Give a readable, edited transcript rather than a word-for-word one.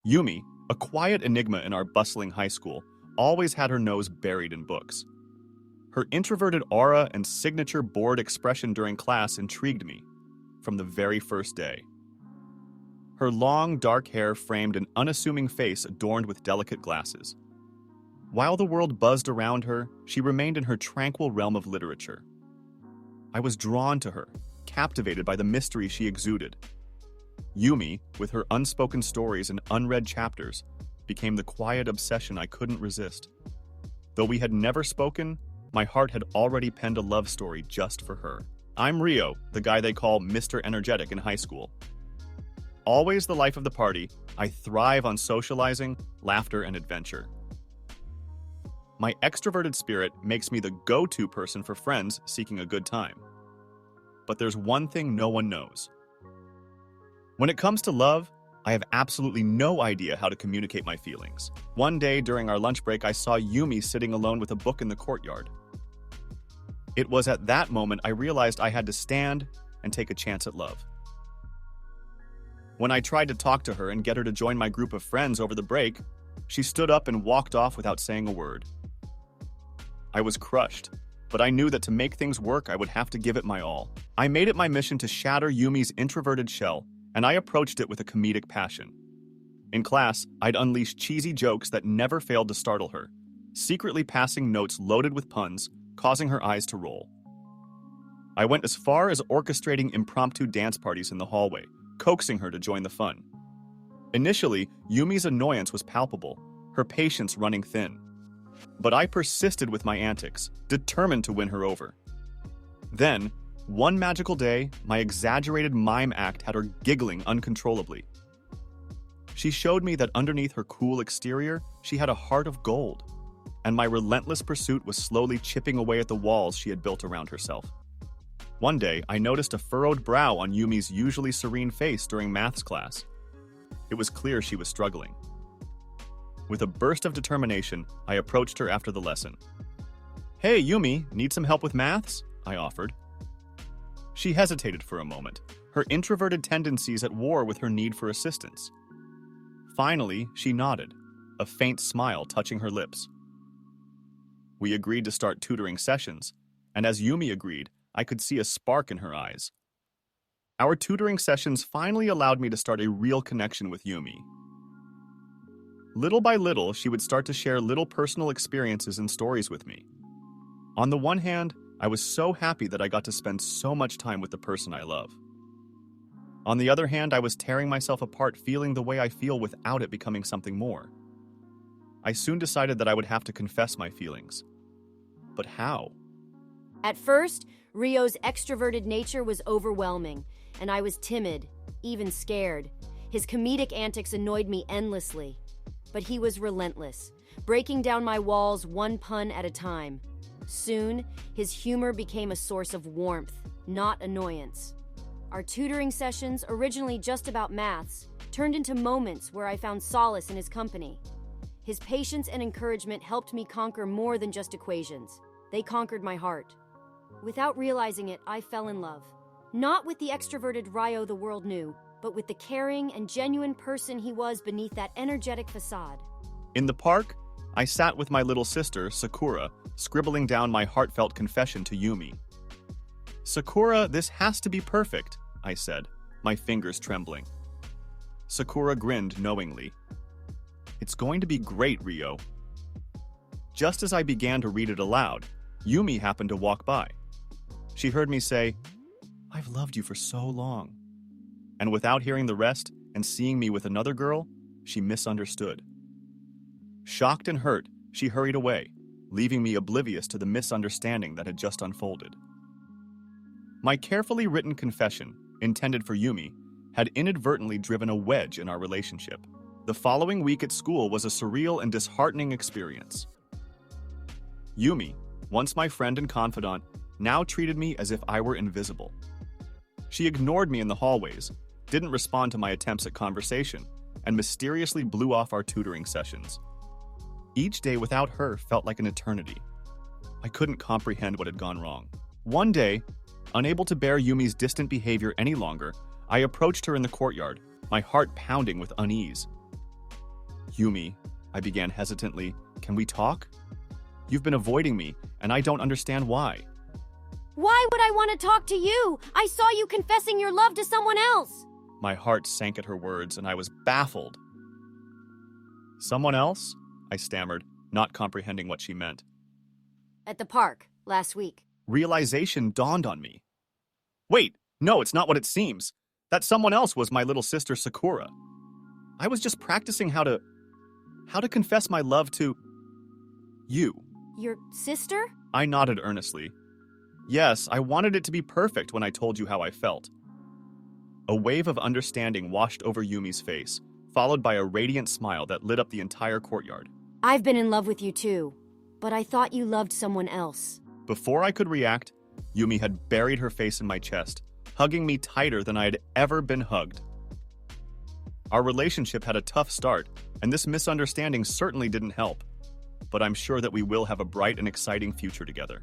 Yumi, a quiet enigma in our bustling high school, always had her nose buried in books. Her introverted aura and signature bored expression during class intrigued me from the very first day. Her long, dark hair framed an unassuming face adorned with delicate glasses. While the world buzzed around her, she remained in her tranquil realm of literature. I was drawn to her, captivated by the mystery she exuded. Yumi, with her unspoken stories and unread chapters, became the quiet obsession I couldn't resist. Though we had never spoken, my heart had already penned a love story just for her. I'm Rio, the guy they call Mr. Energetic in high school. Always the life of the party, I thrive on socializing, laughter, and adventure. My extroverted spirit makes me the go-to person for friends seeking a good time. But there's one thing no one knows. When it comes to love, I have absolutely no idea how to communicate my feelings. One day during our lunch break, I saw Yumi sitting alone with a book in the courtyard. It was at that moment I realized I had to stand and take a chance at love. When I tried to talk to her and get her to join my group of friends over the break, she stood up and walked off without saying a word. I was crushed, but I knew that to make things work, I would have to give it my all. I made it my mission to shatter Yumi's introverted shell, and I approached it with a comedic passion. In class, I'd unleash cheesy jokes that never failed to startle her, secretly passing notes loaded with puns, causing her eyes to roll. I went as far as orchestrating impromptu dance parties in the hallway, coaxing her to join the fun. Initially, Yumi's annoyance was palpable, her patience running thin. But I persisted with my antics, determined to win her over. Then, one magical day, my exaggerated mime act had her giggling uncontrollably. She showed me that underneath her cool exterior, she had a heart of gold, and my relentless pursuit was slowly chipping away at the walls she had built around herself. One day, I noticed a furrowed brow on Yumi's usually serene face during maths class. It was clear she was struggling. With a burst of determination, I approached her after the lesson. "Hey, Yumi, need some help with maths?" I offered. She hesitated for a moment, her introverted tendencies at war with her need for assistance. Finally, she nodded, a faint smile touching her lips. We agreed to start tutoring sessions, and as Yumi agreed, I could see a spark in her eyes. Our tutoring sessions finally allowed me to start a real connection with Yumi. Little by little, she would start to share little personal experiences and stories with me. On the one hand, I was so happy that I got to spend so much time with the person I love. On the other hand, I was tearing myself apart feeling the way I feel without it becoming something more. I soon decided that I would have to confess my feelings. But how? At first, Rio's extroverted nature was overwhelming, and I was timid, even scared. His comedic antics annoyed me endlessly. But he was relentless, breaking down my walls one pun at a time. Soon, his humor became a source of warmth, not annoyance. Our tutoring sessions, originally just about maths, turned into moments where I found solace in his company. His patience and encouragement helped me conquer more than just equations. They conquered my heart. Without realizing it, I fell in love. Not with the extroverted Rio the world knew, but with the caring and genuine person he was beneath that energetic facade. In the park, I sat with my little sister, Sakura, scribbling down my heartfelt confession to Yumi. "Sakura, this has to be perfect," I said, my fingers trembling. Sakura grinned knowingly. "It's going to be great, Rio." Just as I began to read it aloud, Yumi happened to walk by. She heard me say, "I've loved you for so long." And without hearing the rest and seeing me with another girl, she misunderstood. Shocked and hurt, she hurried away, leaving me oblivious to the misunderstanding that had just unfolded. My carefully written confession, intended for Yumi, had inadvertently driven a wedge in our relationship. The following week at school was a surreal and disheartening experience. Yumi, once my friend and confidant, now treated me as if I were invisible. She ignored me in the hallways, didn't respond to my attempts at conversation, and mysteriously blew off our tutoring sessions. Each day without her felt like an eternity. I couldn't comprehend what had gone wrong. One day, unable to bear Yumi's distant behavior any longer, I approached her in the courtyard, my heart pounding with unease. Yumi, I began hesitantly, can we talk? You've been avoiding me, and I don't understand why. Why would I want to talk to you? I saw you confessing your love to someone else. My heart sank at her words, and I was baffled. Someone else? I stammered, not comprehending what she meant. At the park, last week. Realization dawned on me. Wait, no, it's not what it seems. That someone else was my little sister Sakura. I was just practicing how to confess my love to you. Your sister? I nodded earnestly. Yes, I wanted it to be perfect when I told you how I felt. A wave of understanding washed over Yumi's face, followed by a radiant smile that lit up the entire courtyard. I've been in love with you too, but I thought you loved someone else. Before I could react, Yumi had buried her face in my chest, hugging me tighter than I had ever been hugged. Our relationship had a tough start, and this misunderstanding certainly didn't help. But I'm sure that we will have a bright and exciting future together.